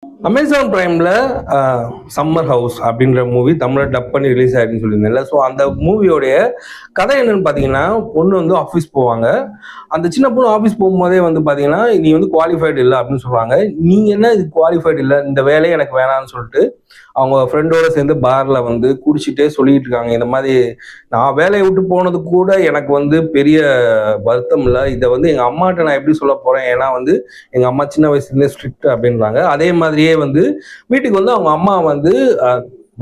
Amazon பிரைம்ல summer house அப்படின்ற movie தமிழில் dub பண்ணி ரிலீஸ் ஆயிருக்குன்னு சொல்லியிருந்தேன்ல. ஸோ அந்த மூவியோடைய கதை என்னன்னு பார்த்தீங்கன்னா, பொண்ணு வந்து ஆஃபீஸ் போவாங்க. அந்த சின்ன பொண்ணு ஆஃபீஸ் போகும்போதே வந்து பார்த்தீங்கன்னா, நீ வந்து குவாலிஃபைடு இல்லை அப்படின்னு சொல்லுவாங்க. நீங்க என்ன இது குவாலிஃபைடு இல்லை, இந்த வேலையை எனக்கு வேணாம்னு சொல்லிட்டு அவங்க ஃப்ரெண்டோட சேர்ந்து பார்ல வந்து குடிச்சிட்டே சொல்லிட்டு இருக்காங்க. இந்த மாதிரி நான் வேலையை விட்டு போனது கூட எனக்கு வந்து பெரிய வருத்தம் இல்லை. இதை வந்து எங்க அம்மாட்ட நான் எப்படி சொல்ல போறேன், ஏன்னா வந்து எங்க அம்மா சின்ன வயசுலேருந்தே ஸ்ட்ரிக்ட் அப்படின்றாங்க. அதே மாதிரியே வந்து வீட்டுக்கு வந்து அவங்க அம்மா வந்து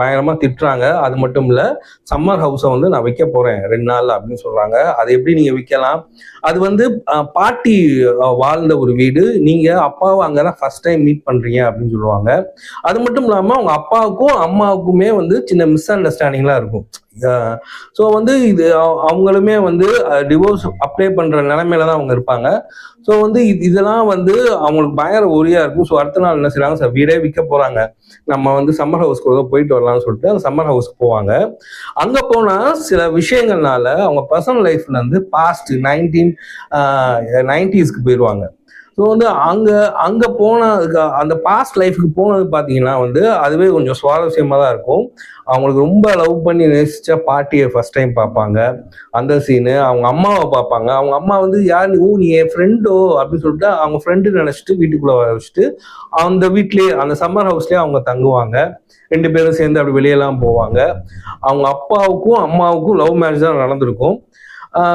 பயங்கரமா திட்டுறாங்க. அது மட்டும் இல்ல, சம்மர் ஹவுஸை வந்து நான் விற்க போறேன் 2 நாள் அப்படின்னு சொல்றாங்க. அது எப்படி நீங்க விற்கலாம்? அது வந்து பாட்டி வாழ்ந்த ஒரு வீடு. நீங்க அப்பாவை அங்கதான் ஃபர்ஸ்ட் டைம் மீட் பண்றீங்க அப்படின்னு சொல்லுவாங்க. அது மட்டும் இல்லாம அவங்க அப்பாவுக்கும் அம்மாவுக்குமே வந்து சின்ன மிஸ் அண்டர்ஸ்டாண்டிங்லாம் இருக்கும். ஸோ வந்து இது அவங்களுமே வந்து டிவோர்ஸ் அப்ளை பண்ற நிலைமையில தான் அவங்க இருப்பாங்க. ஸோ வந்து இதெல்லாம் வந்து அவங்களுக்கு பயங்கர ஒரியா இருக்கும். ஸோ அடுத்த நாள் என்ன செய்றாங்க, சார் வீடே விற்க போறாங்க, நம்ம வந்து சம்மர் ஹவுஸ்க்கு போயிட்டு வரலாம்னு சொல்லிட்டு அந்த சம்மர் ஹவுஸ்க்கு போவாங்க. அங்க போனா சில விஷயங்கள்னால அவங்க பர்சனல் லைஃப்ல இருந்து பாஸ்ட் 1990ஸ்க்கு போயிடுவாங்க. ஸோ வந்து அங்க அங்க போன அந்த பாஸ்ட் லைஃப்க்கு போனது பார்த்தீங்கன்னா வந்து அதுவே கொஞ்சம் சுவாரஸ்யமாக தான் இருக்கும். அவங்களுக்கு ரொம்ப லவ் பண்ணி நேசிச்ச பாட்டியை ஃபர்ஸ்ட் டைம் பார்ப்பாங்க. அந்த சீனு அவங்க அம்மாவை பார்ப்பாங்க. அவங்க அம்மா வந்து யார், நீ என் ஃப்ரெண்டோ அப்படின்னு சொல்லிட்டு அவங்க ஃப்ரெண்டு நினைச்சிட்டு வீட்டுக்குள்ள வர வச்சுட்டு அந்த வீட்லயே அந்த சம்மர் ஹவுஸ்லயே அவங்க தங்குவாங்க. 2 பேரும் சேர்ந்து அப்படி வெளியெல்லாம் போவாங்க. அவங்க அப்பாவுக்கும் அம்மாவுக்கும் லவ் மேரேஜ் தான் நடந்திருக்கும்.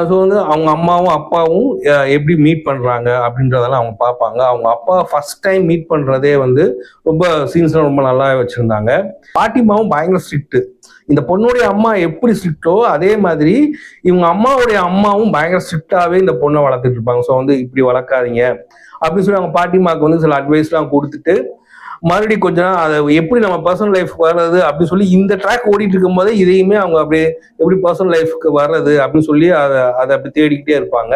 ஸோ வந்து அவங்க அம்மாவும் அப்பாவும் எப்படி மீட் பண்ணுறாங்க அப்படின்றதெல்லாம் அவங்க பார்ப்பாங்க. அவங்க அப்பா ஃபர்ஸ்ட் டைம் மீட் பண்ணுறதே வந்து ரொம்ப சீன்ஸ்லாம் ரொம்ப நல்லா வச்சுருந்தாங்க. பாட்டிமாவும் பயங்கர ஸ்ட்ரிக்ட்டு. இந்த பொண்ணுடைய அம்மா எப்படி ஸ்ட்ரிக்டோ அதே மாதிரி இவங்க அம்மாவுடைய அம்மாவும் பயங்கர ஸ்ட்ரிக்டாகவே இந்த பொண்ணை வளர்த்துட்டு இருப்பாங்க. ஸோ வந்து இப்படி வளர்க்காதீங்க அப்படின்னு சொல்லி அவங்க பாட்டிமாவுக்கு வந்து சில அட்வைஸ்லாம் கொடுத்துட்டு மறுபடியும் கொஞ்ச நாள் அதை எப்படி நம்ம பர்சனல் லைஃப் வர்றது அப்படின்னு சொல்லி இந்த ட்ராக் ஓடிட்டு இருக்கும் போதே இதையுமே அவங்க அப்படியே எப்படி பர்சனல் லைஃப்க்கு வர்றது அப்படின்னு சொல்லி அதை அப்படி தேடிக்கிட்டே இருப்பாங்க.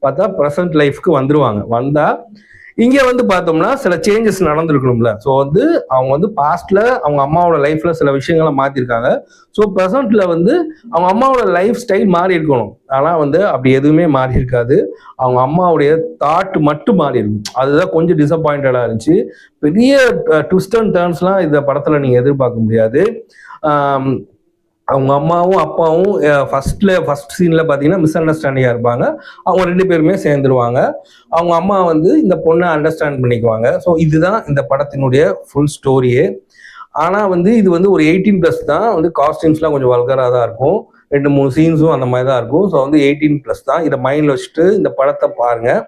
பார்த்தா ப்ரெசன்ட் லைஃப்க்கு வந்துருவாங்க. வந்தா இங்க வந்து பார்த்தோம்னா சில சேஞ்சஸ் நடந்திருக்கணும்ல. ஸோ வந்து அவங்க வந்து பாஸ்ட்ல அவங்க அம்மாவோட லைஃப்ல சில விஷயங்களை மாத்திருக்காங்க. ஸோ ப்ரெசன்ட்ல வந்து அவங்க அம்மாவோட லைஃப் ஸ்டைல் மாறி இருக்கணும். ஆனா வந்து அப்படி எதுவுமே மாறி இருக்காது. அவங்க அம்மாவுடைய தாட் மட்டும் மாறி இருக்கும். அதுதான் கொஞ்சம் டிசப்பாயிண்டடா இருந்துச்சு. பெரிய ட்விஸ்ட் அண்ட் டர்ன்ஸ்லாம் இந்த படத்துல நீங்க எதிர்பார்க்க முடியாது. அவங்க அம்மாவும் அப்பாவும் ஃபர்ஸ்ட் சீன்ல பாத்தீங்கன்னா மிஸ் அண்டர்ஸ்டாண்டிங்கா இருப்பாங்க. அவங்க 2 பேருமே சேர்ந்துருவாங்க. அவங்க அம்மா வந்து இந்த பொண்ணை அண்டர்ஸ்டாண்ட் பண்ணிக்குவாங்க. ஸோ இதுதான் இந்த படத்தினுடைய ஃபுல் ஸ்டோரியே. ஆனா வந்து இது வந்து ஒரு 18+ தான். வந்து காஸ்டியூம்ஸ்லாம் கொஞ்சம் வல்கரா தான் இருக்கும். 2-3 சீன்ஸும் அந்த மாதிரி தான் இருக்கும். ஸோ வந்து 18+ தான். இதை மைண்ட்ல வச்சுட்டு இந்த படத்தை பாருங்க.